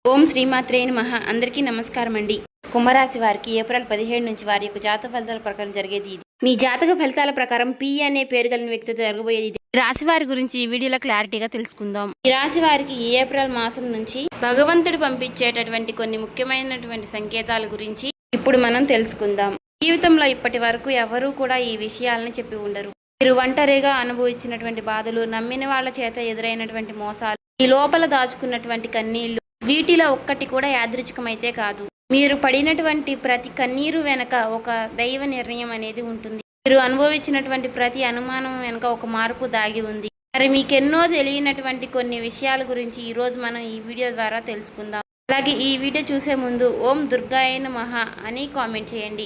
ఓం శ్రీమాత్రే నమః. అందరికీ నమస్కారం అండి. కుంభరాశి వారికి ఏప్రిల్ 17 నుంచి వారి యొక్క జాతక ఫలితాల ప్రకారం జరిగేది ఇది. మీ జాతక ఫలితాల ప్రకారం పి అనే పేరు కలిగిన వ్యక్తితో జరగబోయేది ఇది. రాశి వారి గురించి ఈ వీడియోలో క్లారిటీగా తెలుసుకుందాం. ఈ రాశి వారికి ఈ ఏప్రిల్ మాసం నుంచి భగవంతుడు పంపించేటటువంటి కొన్ని ముఖ్యమైనటువంటి సంకేతాల గురించి ఇప్పుడు మనం తెలుసుకుందాం. జీవితంలో ఇప్పటి వరకు ఎవరూ కూడా ఈ విషయాలను చెప్పి ఉండరు. మీరు ఒంటరిగా అనుభవించినటువంటి బాధలు, నమ్మిన వాళ్ళ చేత ఎదురైనటువంటి మోసాలు, ఈ లోపల దాచుకున్నటువంటి కన్నీళ్లు, వీటిలో ఒక్కటి కూడా యాదృచ్ఛికమైతే కాదు. మీరు పడినటువంటి ప్రతి కన్నీరు వెనక ఒక దైవ నిర్ణయం అనేది ఉంటుంది. మీరు అనుభవించినటువంటి ప్రతి అనుమానం వెనక ఒక మార్పు దాగి ఉంది. మరి మీకెన్నో తెలియనటువంటి కొన్ని విషయాల గురించి ఈరోజు మనం ఈ వీడియో ద్వారా తెలుసుకుందాం. అలాగే ఈ వీడియో చూసే ముందు ఓం దుర్గాయ నమః అని కామెంట్ చేయండి.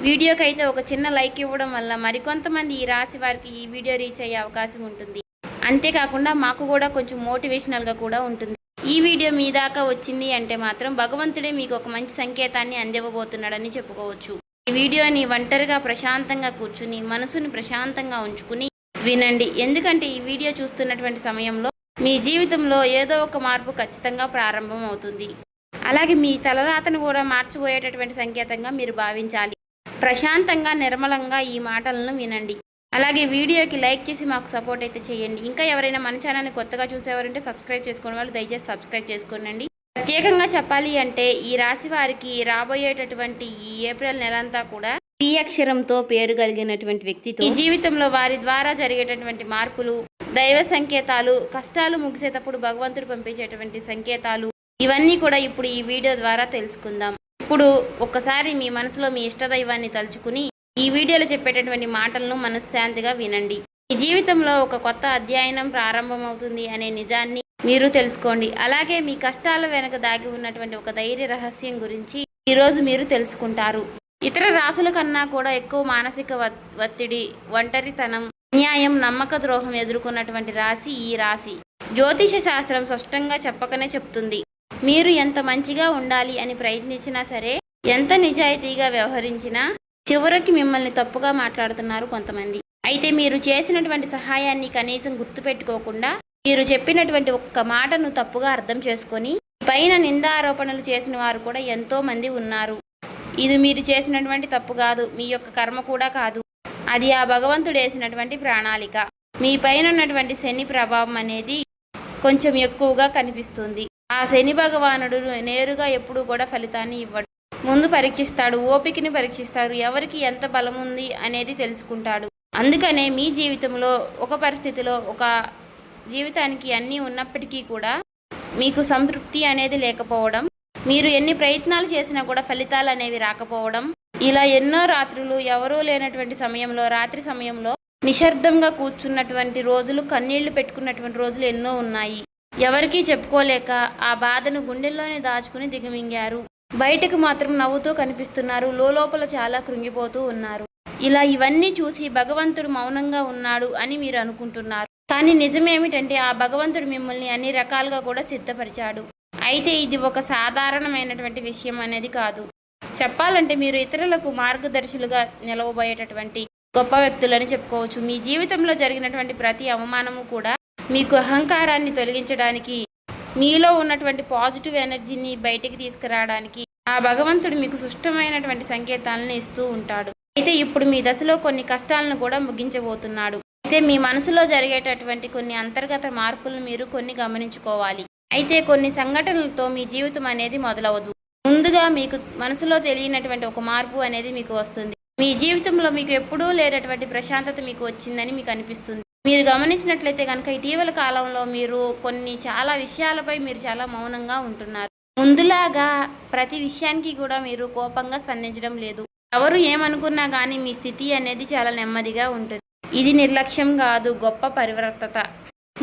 వీడియోకి అయితే ఒక చిన్న లైక్ ఇవ్వడం వల్ల మరికొంతమంది ఈ రాశి వారికి ఈ వీడియో రీచ్ అయ్యే అవకాశం ఉంటుంది. అంతేకాకుండా మాకు కూడా కొంచెం మోటివేషనల్గా కూడా ఉంటుంది. ఈ వీడియో మీ దాకా వచ్చింది అంటే మాత్రం భగవంతుడే మీకు ఒక మంచి సంకేతాన్ని అందివ్వబోతున్నాడని చెప్పుకోవచ్చు. ఈ వీడియోని ఒంటరిగా ప్రశాంతంగా కూర్చుని మనసుని ప్రశాంతంగా ఉంచుకుని వినండి. ఎందుకంటే ఈ వీడియో చూస్తున్నటువంటి సమయంలో మీ జీవితంలో ఏదో ఒక మార్పు ఖచ్చితంగా ప్రారంభం అవుతుంది. అలాగే మీ తలరాతను కూడా మార్చిపోయేటటువంటి సంకేతంగా మీరు భావించాలి. ప్రశాంతంగా నిర్మలంగా ఈ మాటలను వినండి. అలాగే వీడియోకి లైక్ చేసి మాకు సపోర్ట్ అయితే చేయండి. ఇంకా ఎవరైనా మన ఛానల్ని కొత్తగా చూసేవారంటే సబ్స్క్రైబ్ చేసుకునే వాళ్ళు దయచేసి సబ్స్క్రైబ్ చేసుకోండి. ప్రత్యేకంగా చెప్పాలి అంటే ఈ రాశి వారికి రాబోయేటటువంటి ఈ ఏప్రిల్ నెలంతా కూడా పి అక్షరంతో పేరు కలిగినటువంటి వ్యక్తితో ఈ జీవితంలో వారి ద్వారా జరిగేటటువంటి మార్పులు, దైవ సంకేతాలు, కష్టాలు ముగిసేటప్పుడు భగవంతుడు పంపించేటువంటి సంకేతాలు, ఇవన్నీ కూడా ఇప్పుడు ఈ వీడియో ద్వారా తెలుసుకుందాం. ఇప్పుడు ఒక్కసారి మీ మనసులో మీ ఇష్టదైవాన్ని తలుచుకుని ఈ వీడియోలో చెప్పేటటువంటి మాటలను మనశ్శాంతిగా వినండి. ఈ జీవితంలో ఒక కొత్త అధ్యయనం ప్రారంభమవుతుంది అనే నిజాన్ని మీరు తెలుసుకోండి. అలాగే మీ కష్టాల వెనక దాగి ఉన్నటువంటి ఒక ధైర్య రహస్యం గురించి ఈరోజు మీరు తెలుసుకుంటారు. ఇతర రాశుల కన్నా కూడా ఎక్కువ మానసిక ఒత్తిడి, ఒంటరితనం, అన్యాయం, నమ్మక ద్రోహం ఎదుర్కొన్నటువంటి రాశి ఈ రాశి. జ్యోతిష శాస్త్రం స్పష్టంగా చెప్పకనే చెప్తుంది. మీరు ఎంత మంచిగా ఉండాలి అని ప్రయత్నించినా సరే, ఎంత నిజాయితీగా వ్యవహరించినా చివరికి మిమ్మల్ని తప్పుగా మాట్లాడుతున్నారు కొంతమంది. అయితే మీరు చేసినటువంటి సహాయాన్ని కనీసం గుర్తుపెట్టుకోకుండా మీరు చెప్పినటువంటి ఒక్క మాటను తప్పుగా అర్థం చేసుకొని పైన నిందారోపణలు చేసిన వారు కూడా ఎంతో మంది ఉన్నారు. ఇది మీరు చేసినటువంటి తప్పు కాదు, మీ యొక్క కర్మ కూడా కాదు. అది ఆ భగవంతుడు వేసినటువంటి ప్రణాళిక. మీ పైన ఉన్నటువంటి శని ప్రభావం అనేది కొంచెం ఎక్కువగా కనిపిస్తుంది. ఆ శని భగవానుడు నేరుగా ఎప్పుడూ కూడా ఫలితాన్ని ఇవ్వడు. ముందు పరీక్షిస్తాడు, ఓపికని పరీక్షిస్తాడు, ఎవరికి ఎంత బలం ఉంది అనేది తెలుసుకుంటాడు. అందుకనే మీ జీవితంలో ఒక పరిస్థితిలో ఒక జీవితానికి అన్నీ ఉన్నప్పటికీ కూడా మీకు సంతృప్తి అనేది లేకపోవడం, మీరు ఎన్ని ప్రయత్నాలు చేసినా కూడా ఫలితాలు అనేవి రాకపోవడం, ఇలా ఎన్నో రాత్రులు ఎవరూ లేనటువంటి సమయంలో, రాత్రి సమయంలో నిశ్శబ్దంగా కూర్చున్నటువంటి రోజులు, కన్నీళ్లు పెట్టుకున్నటువంటి రోజులు ఎన్నో ఉన్నాయి. ఎవరికీ చెప్పుకోలేక ఆ బాధను గుండెల్లోనే దాచుకుని దిగమింగారు. బయటకు మాత్రం నవ్వుతూ కనిపిస్తున్నారు, లోపల చాలా కృంగిపోతూ ఉన్నారు. ఇలా ఇవన్నీ చూసి భగవంతుడు మౌనంగా ఉన్నాడు అని మీరు అనుకుంటున్నారు. కానీ నిజమేమిటంటే ఆ భగవంతుడు మిమ్మల్ని అన్ని రకాలుగా కూడా సిద్ధపరిచాడు. అయితే ఇది ఒక సాధారణమైనటువంటి విషయం అనేది కాదు. చెప్పాలంటే మీరు ఇతరులకు మార్గదర్శులుగా నిలవబోయేటటువంటి గొప్ప వ్యక్తులని చెప్పుకోవచ్చు. మీ జీవితంలో జరిగినటువంటి ప్రతి అవమానము కూడా మీకు అహంకారాన్ని తొలగించడానికి, మీలో ఉన్నటువంటి పాజిటివ్ ఎనర్జీని బయటికి తీసుకురావడానికి ఆ భగవంతుడు మీకు సుష్టమైనటువంటి సంకేతాలను ఇస్తూ ఉంటాడు. అయితే ఇప్పుడు మీ దశలో కొన్ని కష్టాలను కూడా ముగించబోతున్నాడు. అయితే మీ మనసులో జరిగేటటువంటి కొన్ని అంతర్గత మార్పులను మీరు కొన్ని గమనించుకోవాలి. అయితే కొన్ని సంఘటనలతో మీ జీవితం అనేది మొదలవదు. ముందుగా మీకు మనసులో తెలియనటువంటి ఒక మార్పు అనేది మీకు వస్తుంది. మీ జీవితంలో మీకు ఎప్పుడూ లేనటువంటి ప్రశాంతత మీకు వచ్చిందని మీకు అనిపిస్తుంది. మీరు గమనించినట్లయితే కనుక ఇటీవల కాలంలో మీరు చాలా విషయాలపై మీరు చాలా మౌనంగా ఉంటున్నారు. ముందులాగా ప్రతి విషయానికి కూడా మీరు కోపంగా స్పందించడం లేదు. ఎవరు ఏమనుకున్నా కానీ మీ స్థితి అనేది చాలా నెమ్మదిగా ఉంటుంది. ఇది నిర్లక్ష్యం కాదు, గొప్ప పరివర్తత.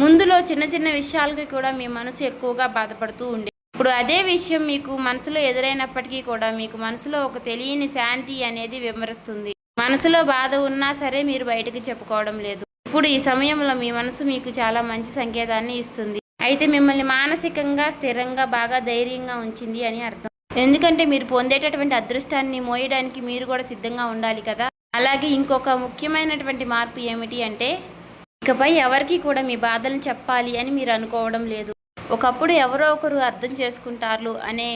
ముందులో చిన్న చిన్న విషయాలకి కూడా మీ మనసు ఎక్కువగా బాధపడుతూ ఉండే, ఇప్పుడు అదే విషయం మీకు మనసులో ఎదురైనప్పటికీ కూడా మీకు మనసులో ఒక తెలియని శాంతి అనేది విమరిస్తుంది. మనసులో బాధ ఉన్నా సరే మీరు బయటకు చెప్పుకోవడం లేదు. ఇప్పుడు ఈ సమయంలో మీ మనసు మీకు చాలా మంచి సంకేతాన్ని ఇస్తుంది. అయితే మిమ్మల్ని మానసికంగా స్థిరంగా బాగా ధైర్యంగా ఉంచింది అని అర్థం. ఎందుకంటే మీరు పొందేటటువంటి అదృష్టాన్ని మోయడానికి మీరు కూడా సిద్ధంగా ఉండాలి కదా. అలాగే ఇంకొక ముఖ్యమైనటువంటి మార్పు ఏమిటి అంటే ఇకపై ఎవరికి కూడా మీ బాధలను చెప్పాలి అని మీరు అనుకోవడం లేదు. ఒకప్పుడు ఎవరో ఒకరు అర్థం చేసుకుంటారు అనే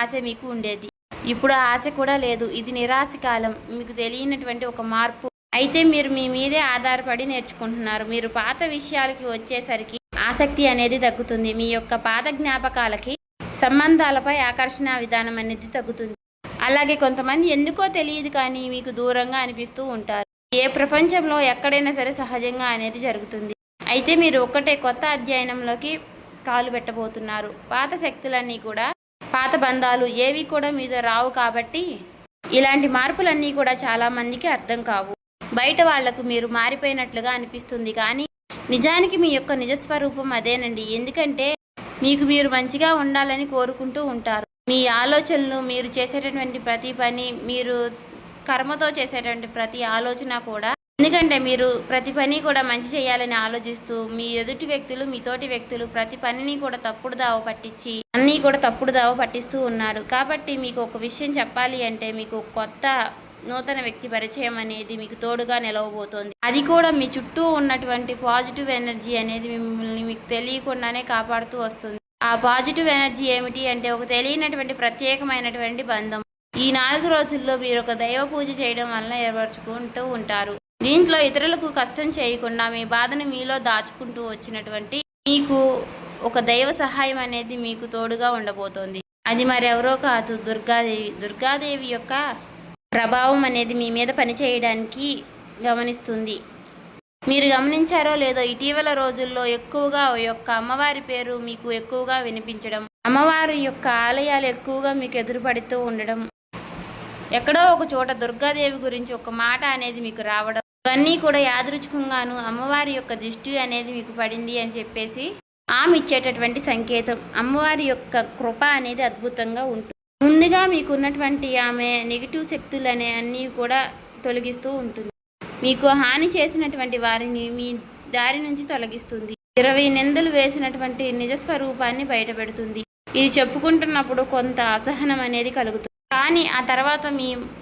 ఆశ మీకు ఉండేది. ఇప్పుడు ఆ ఆశ కూడా లేదు. ఇది నిరాశ కాలం. మీకు తెలియనటువంటి ఒక మార్పు. అయితే మీరు మీ మీదే ఆధారపడి నేర్చుకుంటున్నారు. మీరు పాత విషయాలకి వచ్చేసరికి ఆసక్తి అనేది తగ్గుతుంది. మీ యొక్క పాత జ్ఞాపకాలకి, సంబంధాలపై ఆకర్షణ విధానం అనేది తగ్గుతుంది. అలాగే కొంతమంది ఎందుకో తెలియదు కానీ మీకు దూరంగా అనిపిస్తూ ఉంటారు. ఏ ప్రపంచంలో ఎక్కడైనా సరే సహజంగా అనేది జరుగుతుంది. అయితే మీరు ఒక్కటే కొత్త అధ్యయనంలోకి కాలు పెట్టబోతున్నారు. పాత శక్తులన్నీ కూడా, పాత బంధాలు ఏవి కూడా మీతో రావు. కాబట్టి ఇలాంటి మార్పులన్నీ కూడా చాలామందికి అర్థం కావు. బయట వాళ్లకు మీరు మారిపోయినట్లుగా అనిపిస్తుంది కానీ నిజానికి మీ యొక్క నిజస్వరూపం అదేనండి. ఎందుకంటే మీకు మీరు మంచిగా ఉండాలని కోరుకుంటూ ఉంటారు. మీ ఆలోచనలు, మీరు చేసేటటువంటి ప్రతి పని, మీరు కర్మతో చేసేటువంటి ప్రతి ఆలోచన కూడా, ఎందుకంటే మీరు ప్రతి పని కూడా మంచి చేయాలని ఆలోచిస్తూ మీ ఎదుటి వ్యక్తులు, మీ తోటి వ్యక్తులు ప్రతి పనిని కూడా తప్పుడు దావ పట్టించి అన్నీ కూడా తప్పుడు దావ పట్టిస్తూ ఉన్నారు. కాబట్టి మీకు ఒక విషయం చెప్పాలి అంటే మీకు కొత్త నూతన వ్యక్తి పరిచయం అనేది మీకు తోడుగా నిలవబోతోంది. అది కూడా మీ చుట్టూ ఉన్నటువంటి పాజిటివ్ ఎనర్జీ అనేది మిమ్మల్ని మీకు తెలియకుండానే కాపాడుతూ వస్తుంది. ఆ పాజిటివ్ ఎనర్జీ ఏమిటి అంటే ఒక తెలియనటువంటి ప్రత్యేకమైనటువంటి బంధం. ఈ 4 రోజుల్లో మీరు ఒక దైవ పూజ చేయడం వల్ల ఏర్పరచుకుంటూ ఉంటారు. దీంట్లో ఇతరులకు కష్టం చేయకుండా మీ బాధను మీలో దాచుకుంటూ వచ్చినటువంటి మీకు ఒక దైవ సహాయం అనేది మీకు తోడుగా ఉండబోతోంది. అది మరెవరో కాదు, దుర్గాదేవి. దుర్గాదేవి యొక్క ప్రభావం అనేది మీ మీద పనిచేయడానికి గమనిస్తుంది. మీరు గమనించారో లేదో ఇటీవల రోజుల్లో ఎక్కువగా యొక్క అమ్మవారి పేరు మీకు ఎక్కువగా వినిపించడం, అమ్మవారి యొక్క ఆలయాలు ఎక్కువగా మీకు ఎదురుపడుతూ ఉండడం, ఎక్కడో ఒక చోట దుర్గాదేవి గురించి ఒక మాట అనేది మీకు రావడం, ఇవన్నీ కూడా యాదృచ్ఛికంగాను అమ్మవారి యొక్క దృష్టి అనేది మీకు పడింది అని చెప్పేసి ఆమె ఇచ్చేటటువంటి సంకేతం. అమ్మవారి యొక్క కృప అనేది అద్భుతంగా ఉంటుంది. ముందుగా మీకున్నటువంటి ఆమె నెగిటివ్ శక్తులు అనే అన్నీ కూడా తొలగిస్తూ ఉంటుంది. మీకు హాని చేసినటువంటి వారిని మీ దారి నుంచి తొలగిస్తుంది. 20 నిందలు వేసినటువంటి నిజస్వరూపాన్ని బయటపెడుతుంది. ఇది చెప్పుకుంటున్నప్పుడు కొంత అసహనం అనేది కలుగుతుంది. కానీ ఆ తర్వాత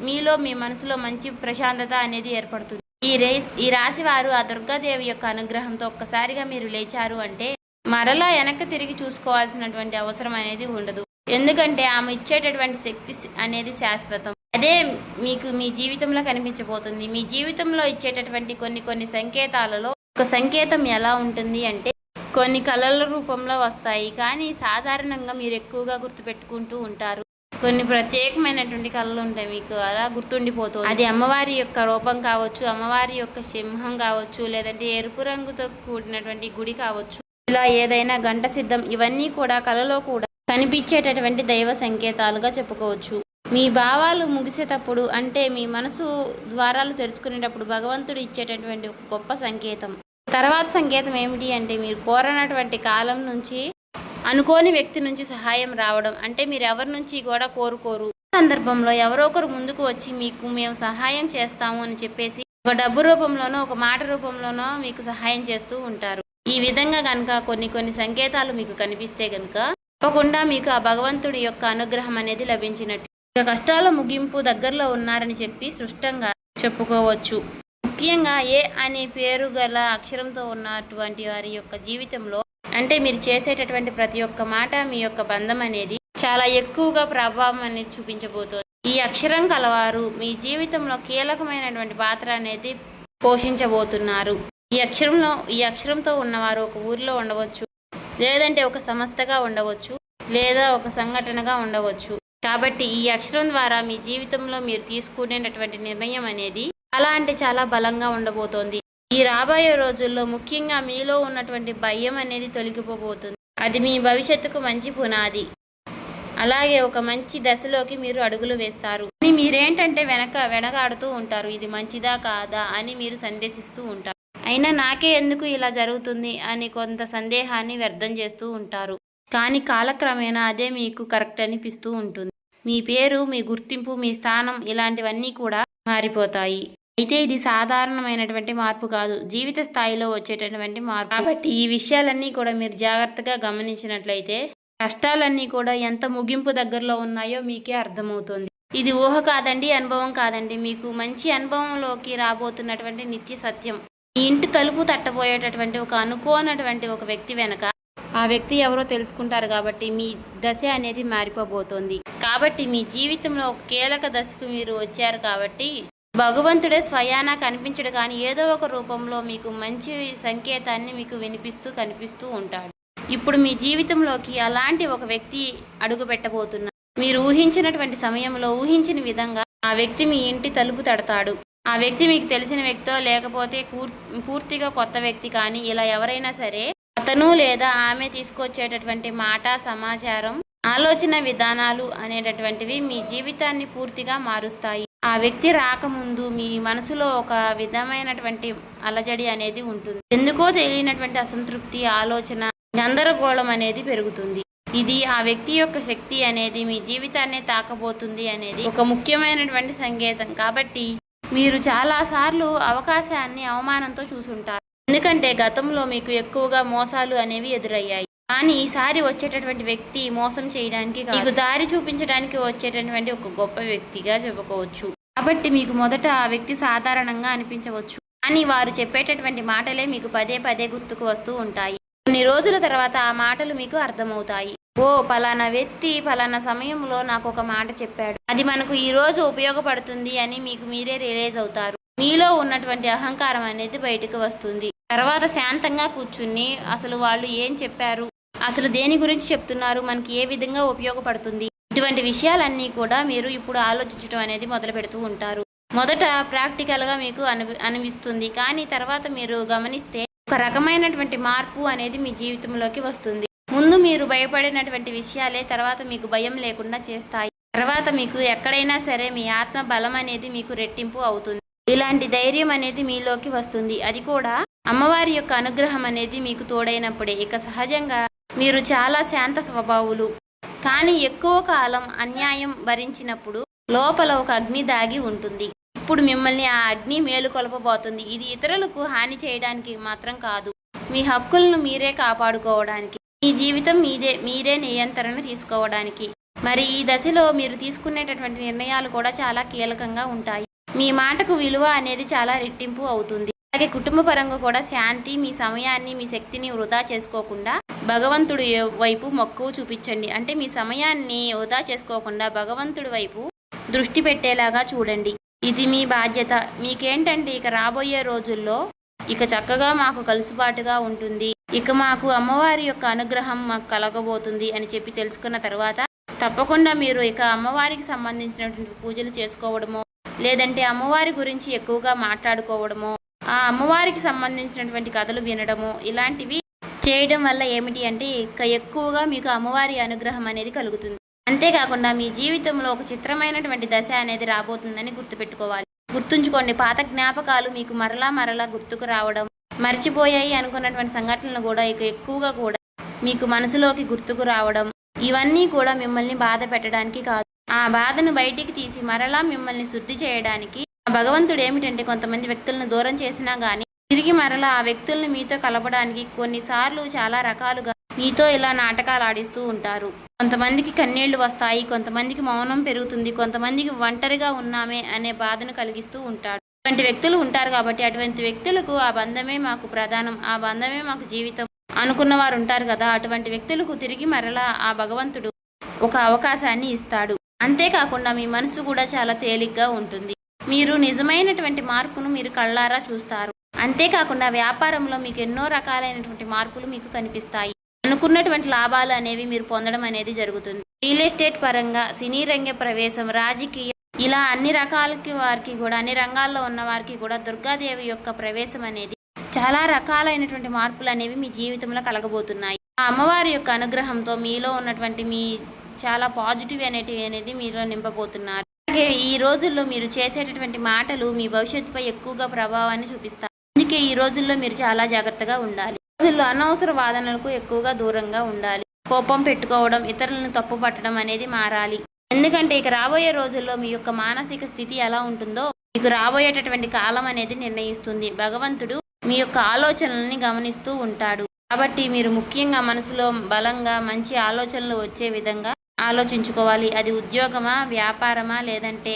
మీలో మీ మనసులో మంచి ప్రశాంతత అనేది ఏర్పడుతుంది. ఈ రాశి వారు ఆ దుర్గాదేవి యొక్క అనుగ్రహంతో ఒక్కసారిగా మీరు లేచారు అంటే మరలా వెనక్కి తిరిగి చూసుకోవాల్సినటువంటి అవసరం అనేది ఉండదు. ఎందుకంటే ఆమె ఇచ్చేటటువంటి శక్తి అనేది శాశ్వతం. అదే మీకు మీ జీవితంలో కనిపించబోతుంది. మీ జీవితంలో ఇచ్చేటటువంటి కొన్ని సంకేతాలలో ఒక సంకేతం ఎలా ఉంటుంది అంటే కొన్ని కళల రూపంలో వస్తాయి. కానీ సాధారణంగా మీరు ఎక్కువగా గుర్తుపెట్టుకుంటూ ఉంటారు. కొన్ని ప్రత్యేకమైనటువంటి కళలు ఉంటాయి, మీకు అలా గుర్తుండిపోతుంది. అది అమ్మవారి యొక్క రూపం కావచ్చు, అమ్మవారి యొక్క సింహం కావచ్చు, లేదంటే ఎరుపు రంగుతో కూడినటువంటి గుడి కావచ్చు, ఇలా ఏదైనా గంట సిద్ధం, ఇవన్నీ కూడా కళలో కూడా కనిపించేటటువంటి దైవ సంకేతాలుగా చెప్పుకోవచ్చు. మీ భావాలు ముగిసేటప్పుడు అంటే మీ మనసు ద్వారాలు తెరుచుకునేటప్పుడు భగవంతుడు ఇచ్చేటటువంటి ఒక గొప్ప సంకేతం. తర్వాత సంకేతం ఏమిటి అంటే మీరు కోరనటువంటి కాలం నుంచి అనుకోని వ్యక్తి నుంచి సహాయం రావడం. అంటే మీరు ఎవరి నుంచి కూడా కోరుకోరు, సందర్భంలో ఎవరో ఒకరు ముందుకు వచ్చి మీకు మేము సహాయం చేస్తాము అని చెప్పేసి ఒక డబ్బు రూపంలోనో ఒక మాట రూపంలోనో మీకు సహాయం చేస్తూ ఉంటారు. ఈ విధంగా కనుక కొన్ని సంకేతాలు మీకు కనిపిస్తే కనుక తప్పకుండా మీకు ఆ భగవంతుడి యొక్క అనుగ్రహం అనేది లభించినట్టు. ఇక కష్టాల ముగింపు దగ్గరలో ఉన్నారని చెప్పి స్పష్టంగా చెప్పుకోవచ్చు. ముఖ్యంగా ఏ అనే పేరు గల అక్షరంతో ఉన్నటువంటి వారి యొక్క జీవితంలో అంటే మీరు చేసేటటువంటి ప్రతి ఒక్క మాట మీ యొక్క బంధం అనేది చాలా ఎక్కువగా ప్రభావం అనేది చూపించబోతోంది. ఈ అక్షరం కలవారు మీ జీవితంలో కీలకమైనటువంటి పాత్ర అనేది పోషించబోతున్నారు. ఈ అక్షరంతో ఉన్నవారు ఒక ఊరిలో ఉండవచ్చు, లేదంటే ఒక సంస్థగా ఉండవచ్చు, లేదా ఒక సంఘటనగా ఉండవచ్చు. కాబట్టి ఈ అక్షరం ద్వారా మీ జీవితంలో మీరు తీసుకునేటటువంటి నిర్ణయం అనేది చాలా అంటే చాలా బలంగా ఉండబోతోంది. ఈ రాబోయే రోజుల్లో ముఖ్యంగా మీలో ఉన్నటువంటి భయం అనేది తొలగిపోబోతుంది. అది మీ భవిష్యత్తుకు మంచి పునాది. అలాగే ఒక మంచి దశలోకి మీరు అడుగులు వేస్తారు. మీరేంటంటే వెనకాడుతూ ఉంటారు. ఇది మంచిదా కాదా అని మీరు సందేహిస్తూ ఉంటారు. అయినా నాకే ఎందుకు ఇలా జరుగుతుంది అని కొంత సందేహాన్ని వ్యర్థం చేస్తూ ఉంటారు. కానీ కాలక్రమేణా అదే మీకు కరెక్ట్ అనిపిస్తూ ఉంటుంది. మీ పేరు, మీ గుర్తింపు, మీ స్థానం ఇలాంటివన్నీ కూడా మారిపోతాయి. అయితే ఇది సాధారణమైనటువంటి మార్పు కాదు, జీవిత స్థాయిలో వచ్చేటటువంటి మార్పు. కాబట్టి ఈ విషయాలన్నీ కూడా మీరు జాగ్రత్తగా గమనించినట్లయితే కష్టాలన్నీ కూడా ఎంత ముగింపు దగ్గరలో ఉన్నాయో మీకే అర్థమవుతుంది. ఇది ఊహ కాదండి, అనుభవం కాదండి, మీకు మంచి అనుభవంలోకి రాబోతున్నటువంటి నిత్య సత్యం. మీ ఇంటి తలుపు తట్టబోయేటటువంటి ఒక అనుకోనటువంటి ఒక వ్యక్తి వెనక ఆ వ్యక్తి ఎవరో తెలుసుకుంటారు కాబట్టి మీ దశ అనేది మారిపోబోతోంది. కాబట్టి మీ జీవితంలో ఒక కీలక దశకు మీరు వచ్చారు కాబట్టి భగవంతుడే స్వయానా కనిపించడు కానీ ఏదో ఒక రూపంలో మీకు మంచి సంకేతాన్ని మీకు వినిపిస్తూ కనిపిస్తూ ఉంటాడు. ఇప్పుడు మీ జీవితంలోకి అలాంటి ఒక వ్యక్తి అడుగు పెట్టబోతున్నారు. మీరు ఊహించినటువంటి సమయంలో ఊహించిన విధంగా ఆ వ్యక్తి మీ ఇంటి తలుపు తడతాడు. ఆ వ్యక్తి మీకు తెలిసిన వ్యక్తో లేకపోతే పూర్తిగా కొత్త వ్యక్తి కానీ ఇలా ఎవరైనా సరే అతను లేదా ఆమె తీసుకొచ్చేటటువంటి మాట, సమాచారం, ఆలోచన విధానాలు అనేటటువంటివి మీ జీవితాన్ని పూర్తిగా మారుస్తాయి. ఆ వ్యక్తి రాకముందు మీ మనసులో ఒక విధమైనటువంటి అలజడి అనేది ఉంటుంది. ఎందుకో తెలియనటువంటి అసంతృప్తి, ఆలోచన, గందరగోళం అనేది పెరుగుతుంది. ఇది ఆ వ్యక్తి యొక్క శక్తి అనేది మీ జీవితాన్ని తాకబోతుంది అనేది ఒక ముఖ్యమైనటువంటి సంకేతం. కాబట్టి మీరు చాలాసార్లు అవకాశాన్ని అవమానంతో చూసుంటారు. ఎందుకంటే గతంలో మీకు ఎక్కువగా మోసాలు అనేవి ఎదురయ్యాయి. కానీ ఈసారి వచ్చేటటువంటి వ్యక్తి మోసం చేయడానికి మీకు దారి చూపించడానికి వచ్చేటటువంటి ఒక గొప్ప వ్యక్తిగా చెప్పుకోవచ్చు. కాబట్టి మీకు మొదట ఆ వ్యక్తి సాధారణంగా అనిపించవచ్చు, కానీ వారు చెప్పేటటువంటి మాటలే మీకు పదే పదే గుర్తుకు వస్తూ ఉంటాయి. కొన్ని రోజుల తర్వాత ఆ మాటలు మీకు అర్థమవుతాయి. ఓ పలానా వ్యక్తి పలానా సమయంలో నాకు ఒక మాట చెప్పాడు, అది మనకు ఈ రోజు ఉపయోగపడుతుంది అని మీకు మీరే రియలైజ్ అవుతారు. మీలో ఉన్నటువంటి అహంకారం అనేది బయటకు వస్తుంది. తర్వాత శాంతంగా కూర్చుని అసలు వాళ్ళు ఏం చెప్పారు, అసలు దేని గురించి చెప్తున్నారు, మనకి ఏ విధంగా ఉపయోగపడుతుంది, ఇటువంటి విషయాలన్నీ కూడా మీరు ఇప్పుడు ఆలోచించడం అనేది మొదలు పెడుతూ ఉంటారు. మొదట ప్రాక్టికల్గా మీకు అనిపిస్తుంది, కానీ తర్వాత మీరు గమనిస్తే ఒక రకమైనటువంటి మార్పు అనేది మీ జీవితంలోకి వస్తుంది. ముందు మీరు భయపడినటువంటి విషయాలే తర్వాత మీకు భయం లేకుండా చేస్తాయి. తర్వాత మీకు ఎక్కడైనా సరే మీ ఆత్మ బలం అనేది మీకు రెట్టింపు అవుతుంది. ఇలాంటి ధైర్యం అనేది మీలోకి వస్తుంది. అది కూడా అమ్మవారి యొక్క అనుగ్రహం అనేది మీకు తోడైనప్పుడే. ఇక సహజంగా మీరు చాలా శాంత స్వభావులు, కానీ ఎక్కువ కాలం అన్యాయం భరించినప్పుడు లోపల ఒక అగ్ని దాగి ఉంటుంది. ఇప్పుడు మిమ్మల్ని ఆ అగ్ని మేలుకొల్పబోతుంది. ఇది ఇతరులకు హాని చేయడానికి మాత్రం కాదు, మీ హక్కులను మీరే కాపాడుకోవడానికి, మీ జీవితం మీరే నియంత్రణ తీసుకోవడానికి. మరి ఈ దశలో మీరు తీసుకునేటటువంటి నిర్ణయాలు కూడా చాలా కీలకంగా ఉంటాయి. మీ మాటకు విలువ అనేది చాలా రెట్టింపు అవుతుంది. అలాగే కుటుంబ పరంగా కూడా శాంతి, మీ సమయాన్ని, మీ శక్తిని వృధా చేసుకోకుండా భగవంతుడి వైపు మక్కువ చూపించండి. అంటే మీ సమయాన్ని వృధా చేసుకోకుండా భగవంతుడి వైపు దృష్టి పెట్టేలాగా చూడండి. ఇది మీ బాధ్యత. మీకేంటంటే ఇక రాబోయే రోజుల్లో ఇక చక్కగా మాకు కలుసుబాటుగా ఉంటుంది, ఇక మాకు అమ్మవారి యొక్క అనుగ్రహం మాకు కలగబోతుంది అని చెప్పి తెలుసుకున్న తర్వాత తప్పకుండా మీరు ఇక అమ్మవారికి సంబంధించినటువంటి పూజలు చేసుకోవడమో, లేదంటే అమ్మవారి గురించి ఎక్కువగా మాట్లాడుకోవడమో, ఆ అమ్మవారికి సంబంధించినటువంటి కథలు వినడము, ఇలాంటివి చేయడం వల్ల ఏమిటి అంటే ఇక ఎక్కువగా మీకు అమ్మవారి అనుగ్రహం అనేది కలుగుతుంది. అంతేకాకుండా మీ జీవితంలో ఒక చిత్రమైనటువంటి దశ అనేది రాబోతుందని గుర్తుపెట్టుకోవాలి. గుర్తుంచుకోండి, పాత జ్ఞాపకాలు మీకు మరలా గుర్తుకు రావడం, మర్చిపోయాయి అనుకున్నటువంటి సంఘటనలు కూడా ఇక ఎక్కువగా కూడా మీకు మనసులోకి గుర్తుకు రావడం, ఇవన్నీ కూడా మిమ్మల్ని బాధ పెట్టడానికి కాదు, ఆ బాధను బయటికి తీసి మరలా మిమ్మల్ని శుద్ధి చేయడానికి. భగవంతుడు ఏమిటంటే కొంతమంది వ్యక్తులను దూరం చేసినా కానీ తిరిగి మరలా ఆ వ్యక్తులను మీతో కలపడానికి కొన్నిసార్లు చాలా రకాలుగా మీతో ఇలా నాటకాలు ఆడిస్తూ ఉంటారు. కొంతమందికి కన్నీళ్లు వస్తాయి, కొంతమందికి మౌనం పెరుగుతుంది, కొంతమందికి ఒంటరిగా ఉన్నామే అనే బాధను కలిగిస్తూ ఉంటాడు. అటువంటి వ్యక్తులు ఉంటారు. కాబట్టి అటువంటి వ్యక్తులకు ఆ బంధమే మాకు ప్రధానం, ఆ బంధమే మాకు జీవితం అనుకున్న వారు ఉంటారు కదా, అటువంటి వ్యక్తులకు తిరిగి మరలా ఆ భగవంతుడు ఒక అవకాశాన్ని ఇస్తాడు. అంతేకాకుండా మీ మనసు కూడా చాలా తేలిగ్గా ఉంటుంది. మీరు నిజమైనటువంటి మార్పును మీరు కళ్ళారా చూస్తారు. అంతేకాకుండా వ్యాపారంలో మీకు ఎన్నో రకాలైనటువంటి మార్పులు మీకు కనిపిస్తాయి. అనుకున్నటువంటి లాభాలు అనేవి మీరు పొందడం అనేది జరుగుతుంది. రియల్ ఎస్టేట్ పరంగా, సినీ రంగ ప్రవేశం, రాజకీయం, ఇలా అన్ని రకాలకి వారికి కూడా, అన్ని రంగాల్లో ఉన్న వారికి కూడా దుర్గాదేవి యొక్క ప్రవేశం అనేది చాలా రకాలైనటువంటి మార్పులు అనేవి మీ జీవితంలో కలగబోతున్నాయి. ఆ అమ్మవారి యొక్క అనుగ్రహంతో మీలో ఉన్నటువంటి మీ చాలా పాజిటివ్ అనేది మీలో నింపబోతున్నారు. అలాగే ఈ రోజుల్లో మీరు చేసేటటువంటి మాటలు మీ భవిష్యత్తుపై ఎక్కువగా ప్రభావాన్ని చూపిస్తాయి. అందుకే ఈ రోజుల్లో మీరు చాలా జాగ్రత్తగా ఉండాలి. రోజుల్లో అనవసర వాదనలకు ఎక్కువగా దూరంగా ఉండాలి. కోపం పెట్టుకోవడం, ఇతరులను తప్పు పట్టడం అనేది మారాలి. ఎందుకంటే ఇక రాబోయే రోజుల్లో మీ యొక్క మానసిక స్థితి ఎలా ఉంటుందో మీకు రాబోయేటటువంటి కాలం అనేది నిర్ణయిస్తుంది. భగవంతుడు మీ యొక్క ఆలోచనల్ని గమనిస్తూ ఉంటాడు. కాబట్టి మీరు ముఖ్యంగా మనసులో బలంగా మంచి ఆలోచనలు వచ్చే విధంగా ఆలోచించుకోవాలి. అది ఉద్యోగమా, వ్యాపారమా, లేదంటే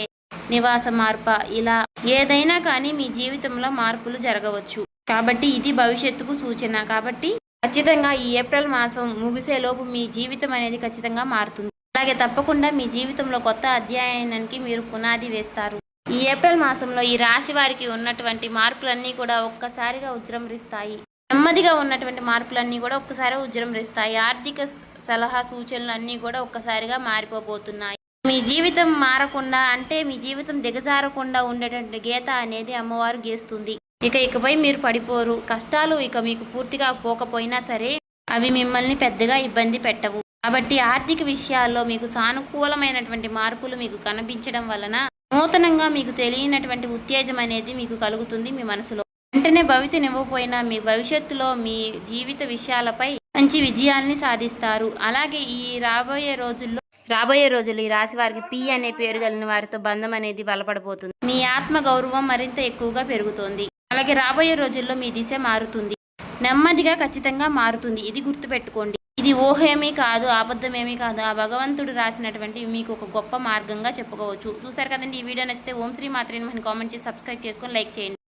నివాస మార్పా, ఇలా ఏదైనా కానీ మీ జీవితంలో మార్పులు జరగవచ్చు. కాబట్టి ఇది భవిష్యత్తుకు సూచన. కాబట్టి ఖచ్చితంగా ఈ ఏప్రిల్ మాసం ముగిసేలోపు మీ జీవితం అనేది ఖచ్చితంగా మారుతుంది. అలాగే తప్పకుండా మీ జీవితంలో కొత్త అధ్యాయానికి మీరు పునాది వేస్తారు. ఈ ఏప్రిల్ మాసంలో ఈ రాశి వారికి ఉన్నటువంటి మార్పులన్నీ కూడా ఒక్కసారిగా ఉజృంభిస్తాయి. నెమ్మదిగా ఉన్నటువంటి మార్పులన్నీ కూడా ఒక్కసారి ఉజృంభిస్తాయి. ఆర్థిక సలహా సూచనలు అన్నీ కూడా ఒక్కసారిగా మారిపోబోతున్నాయి. మీ జీవితం మారకుండా అంటే మీ జీవితం దిగజారకుండా ఉండేటువంటి గీత అనేది అమ్మవారు గీస్తుంది. ఇకపై మీరు పడిపోరు. కష్టాలు ఇక మీకు పూర్తిగా పోకపోయినా సరే అవి మిమ్మల్ని పెద్దగా ఇబ్బంది పెట్టవు. కాబట్టి ఆర్థిక విషయాల్లో మీకు సానుకూలమైనటువంటి మార్పులు మీకు కనిపించడం వలన నూతనంగా మీకు తెలియనటువంటి ఉత్తేజం అనేది మీకు కలుగుతుంది మీ మనసులో. వెంటనే భవితనివ్వకపోయినా మీ భవిష్యత్తులో మీ జీవిత విషయాలపై మంచి విజయాల్ని సాధిస్తారు. అలాగే ఈ రాబోయే రోజుల్లో ఈ రాశి వారికి పి అనే పేరు కలిగిన వారితో బంధం అనేది బలపడబోతుంది. మీ ఆత్మ గౌరవం మరింత ఎక్కువగా పెరుగుతుంది. అలాగే రాబోయే రోజుల్లో మీ దిశ మారుతుంది. నెమ్మదిగా ఖచ్చితంగా మారుతుంది. ఇది గుర్తుపెట్టుకోండి. ఇది ఊహేమీ కాదు, అబద్ధమేమీ కాదు. ఆ భగవంతుడు రాసినటువంటి మీకు ఒక గొప్ప మార్గంగా చెప్పుకోవచ్చు. చూసారు కదండి. ఈ వీడియో నచ్చితే ఓం శ్రీ మాత్రే నమః కామెంట్ చేసి సబ్స్క్రైబ్ చేసుకొని లైక్ చేయండి.